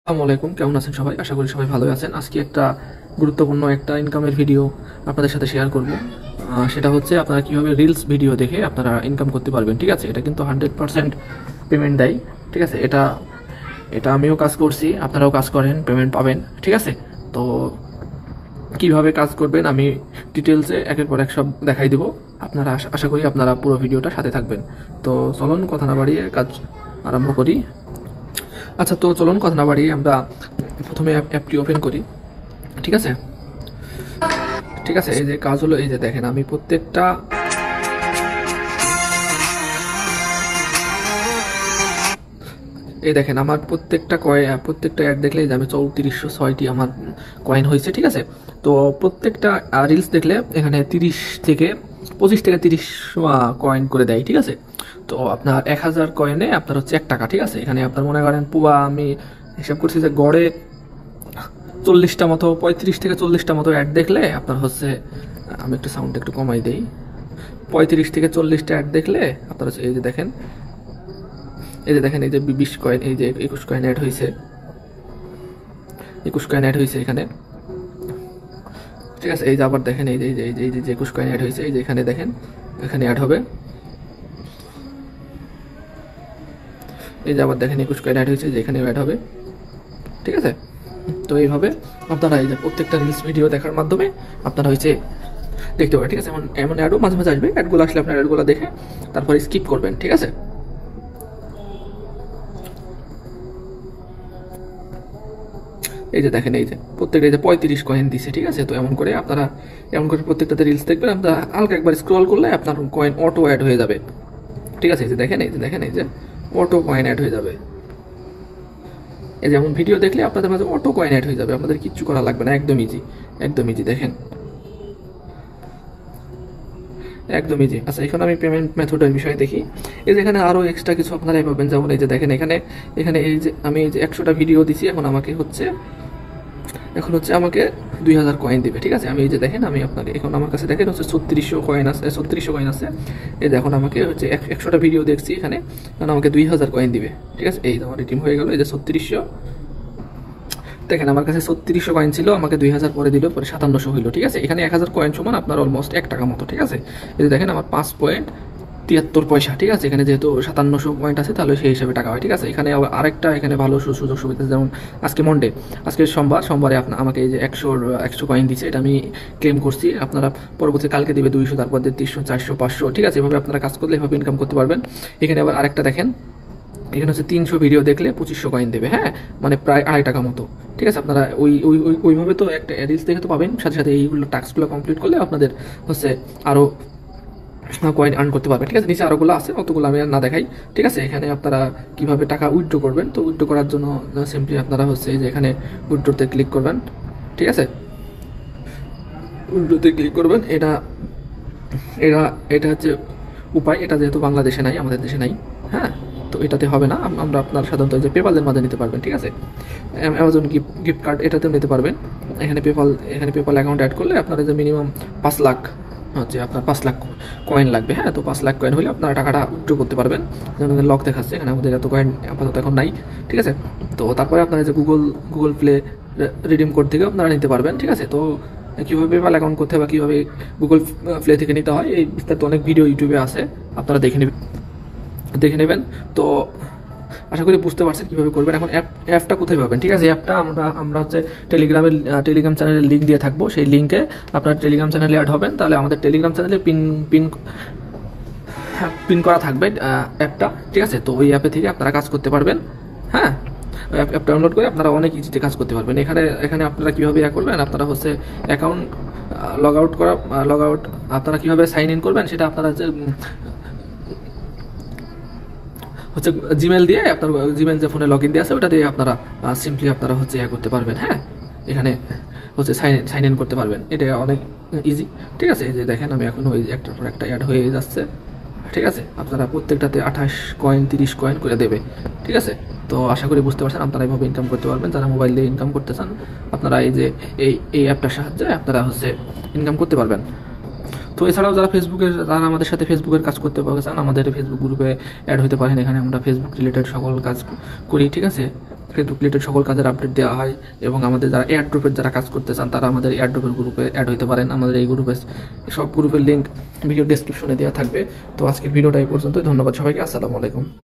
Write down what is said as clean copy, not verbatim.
আসসালামু আলাইকুম, কেমন আছেন সবাই? আশা করি সবাই ভালোই আছেন। আজকে একটা গুরুত্বপূর্ণ একটা ইনকামের ভিডিও আপনাদের সাথে শেয়ার করব। সেটা হচ্ছে আপনারা কীভাবে রিলস ভিডিও দেখে আপনারা ইনকাম করতে পারবেন। ঠিক আছে, এটা কিন্তু 100% পেমেন্ট দেয়। ঠিক আছে, এটা এটা আমিও কাজ করছি, আপনারাও কাজ করেন, পেমেন্ট পাবেন। ঠিক আছে, তো কীভাবে কাজ করবেন আমি ডিটেলসে একের পর এক সব দেখাই দেবো। আপনারা আশা করি আপনারা পুরো ভিডিওটা সাথে থাকবেন। তো চলুন কথা না বাড়িয়ে কাজ আরম্ভ করি। আচ্ছা, তো চলুন কথা না বাড়িয়ে আমরা প্রথমে অ্যাপটি ওপেন করি। ঠিক আছে, ঠিক আছে, এই যে কাজ হলো, এই যে দেখেন আমি প্রত্যেকটা এই দেখেন আমার প্রত্যেকটা অ্যাড দেখলে যে আমি 3406টি আমার কয়েন হয়েছে। ঠিক আছে, তো প্রত্যেকটা রিলস দেখলে এখানে 25 থেকে 30 কয়েন করে দেয়। ঠিক আছে, তো আপনার 1000 কয়েনে আপনার হচ্ছে 1 টাকা। ঠিক আছে, এখানে আপনার মনে করেন পুয়া আমি হিসাব করছি যে গড়ে 40টা মতো, 35 থেকে 40টা মতো অ্যাড দেখলে আপনার হচ্ছে, আমি একটু সাউন্ড একটু কমাই দিই, 35 থেকে 40টা অ্যাড দেখলে আপনার হচ্ছে, এই যে দেখেন এই যে 20 কয়েন, এই যে 21 কয়েন অ্যাড হয়েছে, 21 কয়েন অ্যাড হয়েছে এখানে। ঠিক আছে, এই যে আবার দেখেন এই যে 21 কয়েন অ্যাড হয়েছে, এই যে এখানে দেখেন এখানে অ্যাড হবে। এই যে আবার দেখেন 21 কয়েন অ্যাড হয়েছে, যে এখানে অ্যাড হবে। ঠিক আছে, তো এইভাবে আপনারা এই যে প্রত্যেকটা রিলস ভিডিও দেখার মাধ্যমে আপনারা হয়েছে দেখতে পাবেন। ঠিক আছে, এমন অ্যাডও মাঝে মাঝে আসবে, অ্যাডগুলো আসলে আপনার অ্যাডগুলো দেখে তারপরে স্কিপ করবেন। ঠিক আছে, এই যে দেখেন এই যে প্রত্যেকটা, এই যে 35 কয়েন দিছে। ঠিক আছে, তো এমন করে প্রত্যেকটাতে রিলস দেখবেন। আপনারা হালকা একবার স্ক্রল করলে আপনার কয়েন অটো অ্যাড হয়ে যাবে। ঠিক আছে, এই যে দেখেন এই যে অটো কয়েন অ্যাড হয়ে যাবে। এই যেমন ভিডিও দেখলে আপনাদের মাঝে অটো কয়েন অ্যাড হয়ে যাবে, আপনাদের কিচ্ছু করা লাগবে না, একদম ইজি, একদম ইজি। দেখেন একদম ইজি। আচ্ছা, এখন আমি পেমেন্ট মেথডের বিষয়ে দেখি। এই যে এখানে আরও এক্সট্রা কিছু আপনারা পাবেন, যেমন এই যে দেখেন এখানে এখানে এই যে আমি এই যে 100টা ভিডিও দিছি, এখন হচ্ছে আমাকে 2000 কয়েন দিবে। ঠিক আছে, আমি এই যে দেখেন আমি আপনাকে এখন আমার কাছে দেখেন হচ্ছে 3600 কয়েন আছে, 3600 কয়েন আছে। এই যে এখন আমাকে হচ্ছে 100টা ভিডিও দেখছি এখানে, কারণ আমাকে 2000 কয়েন দিবে। ঠিক আছে, এই আমার রিডিম হয়ে গেল। এই যে 3600, দেখেন আমার কাছে 3600 কয়েন ছিল, আমাকে 2000 পরে দিল, পরে 5700 হইলো। ঠিক আছে, এখানে 1000 কয়েন সমান আপনার অলমোস্ট 1 টাকা মতো। ঠিক আছে, এই যে দেখেন আমার 5.73 পয়সা। ঠিক আছে, এখানে যেহেতু 5700 পয়েন্ট আছে তাহলে সেই হিসাবে টাকা হয়। ঠিক আছে, এখানে আবার আরেকটা এখানে ভালো সুযোগ সুবিধা, যেমন আজকে মন্ডে, আজকে সোমবারে আমাকে এই যে 100 কয়েন দিচ্ছে, এটা আমি ক্লেম করছি। আপনারা পরবর্তী কালকে দিবে 200, তারপর 300, 400, 500। ঠিক আছে, এভাবে আপনারা কাজ করলে এভাবে ইনকাম করতে পারবেন। এখানে আবার আরেকটা দেখেন, এখানে হচ্ছে 300 ভিডিও দেখলে 2500 কয়েন দেবে। হ্যাঁ, মানে প্রায় 2.5 টাকা মতো। ঠিক আছে, আপনারা ওইভাবে তো একটা রিলস দেখে তো পাবেন, সাথে সাথে এইগুলো টাস্কগুলো কমপ্লিট করলে আপনাদের হচ্ছে আরও কয়েন আর্ন করতে পারবেন। ঠিক আছে, নিচে আরোগুলো আছে, অতগুলো আমি আর না দেখাই। ঠিক আছে, এখানে আপনারা কিভাবে টাকা উইথড্র করবেন, তো উইথড্র করার জন্য সিম্পলি আপনারা হচ্ছে যে এখানে উইথড্রতে ক্লিক করবেন। ঠিক আছে, উইথড্রতে ক্লিক করবেন। এটা এটা এটা হচ্ছে উপায়, এটা যেহেতু বাংলাদেশে নাই, আমাদের দেশে নাই। হ্যাঁ, তো এটাতে হবে না, আমরা আপনার সাধারণত যে পেপালের মাধ্যমে নিতে পারবেন। ঠিক আছে, অ্যামাজন গিফট কার্ড এটাতেও নিতে পারবেন। এখানে পেপাল অ্যাকাউন্ট অ্যাড করলে আপনারা যে মিনিমাম 5 লাখ হচ্ছে আপনার 5 লাখ কয়েন লাগবে। হ্যাঁ, তো 5 লাখ কয়েন হলে আপনারা টাকাটা উইথড্র করতে পারবেন। যেমন লক দেখাচ্ছে এখানে, আমাদের এত কয়েন আপাতত এখন নাই। ঠিক আছে, তো তারপরে আপনারা যে গুগল প্লে রিডিম কোড থেকে আপনারা নিতে পারবেন। ঠিক আছে, তো কীভাবে পেপাল অ্যাকাউন্ট করতে হবে, কীভাবে গুগল প্লে থেকে নিতে হয়, এই বিস্তারিত অনেক ভিডিও ইউটিউবে আছে, আপনারা দেখে নেবেন। তো আশা করি বুঝতে পারছেন কীভাবে করবেন। এখন অ্যাপটা কোথায় পাবেন? ঠিক আছে, অ্যাপটা আমরা হচ্ছে টেলিগ্রাম চ্যানেলের লিঙ্ক দিয়ে থাকবো, সেই লিঙ্কে আপনার টেলিগ্রাম চ্যানেলে অ্যাড হবেন, তাহলে আমাদের টেলিগ্রাম চ্যানেলে পিন করা থাকবে অ্যাপটা। ঠিক আছে, তো ওই অ্যাপে থেকে আপনারা কাজ করতে পারবেন। হ্যাঁ, অ্যাপ ডাউনলোড করে আপনারা অনেক ইজিতে কাজ করতে পারবেন। এখানে আপনারা কীভাবে করবেন, আপনারা হচ্ছে অ্যাকাউন্ট লগ আউট আপনারা কীভাবে সাইন ইন করবেন, সেটা আপনারা হচ্ছে জিমেল দিয়ে, আপনার জিমেল যে ফোনে লগ ইন দিয়ে আছে ওটা দিয়ে আপনারা সিম্পলি আপনারা হচ্ছে করতে পারবেন। হ্যাঁ, এখানে হচ্ছে সাইন ইন করতে পারবেন, এটা অনেক ইজি। ঠিক আছে, এই যে দেখেন আমি এখন ওই একটার পর একটা অ্যাড হয়ে যাচ্ছে। ঠিক আছে, আপনারা প্রত্যেকটাতে 28 কয়েন 30 কয়েন করে দেবে। ঠিক আছে, তো আশা করি বুঝতে পারছেন, আপনারা এইভাবে ইনকাম করতে পারবেন। যারা মোবাইল দিয়ে ইনকাম করতে চান, আপনারা এই যে এই অ্যাপটার সাহায্যে আপনারা হচ্ছে ইনকাম করতে পারবেন। তো এছাড়াও যারা আমাদের সাথে ফেসবুকের কাজ করতে চান, আমাদের ফেসবুক গ্রুপে অ্যাড হতে পারেন। এখানে আমরা ফেসবুক রিলেটেড সকল কাজ করি। ঠিক আছে, ফেসবুক রিলেটেড সকল কাজের আপডেট দেওয়া হয়। এবং আমাদের যারা এয়ারড্রপের যারা কাজ করতে চান তারা আমাদের এয়ারড্রপের গ্রুপে অ্যাড হতে পারেন। আমাদের এই গ্রুপে সব গ্রুপের লিঙ্ক ভিডিও ডেসক্রিপশনে দেওয়া থাকবে। তো আজকের ভিডিওটা এই পর্যন্তই। ধন্যবাদ সবাইকে। আসসালামু আলাইকুম।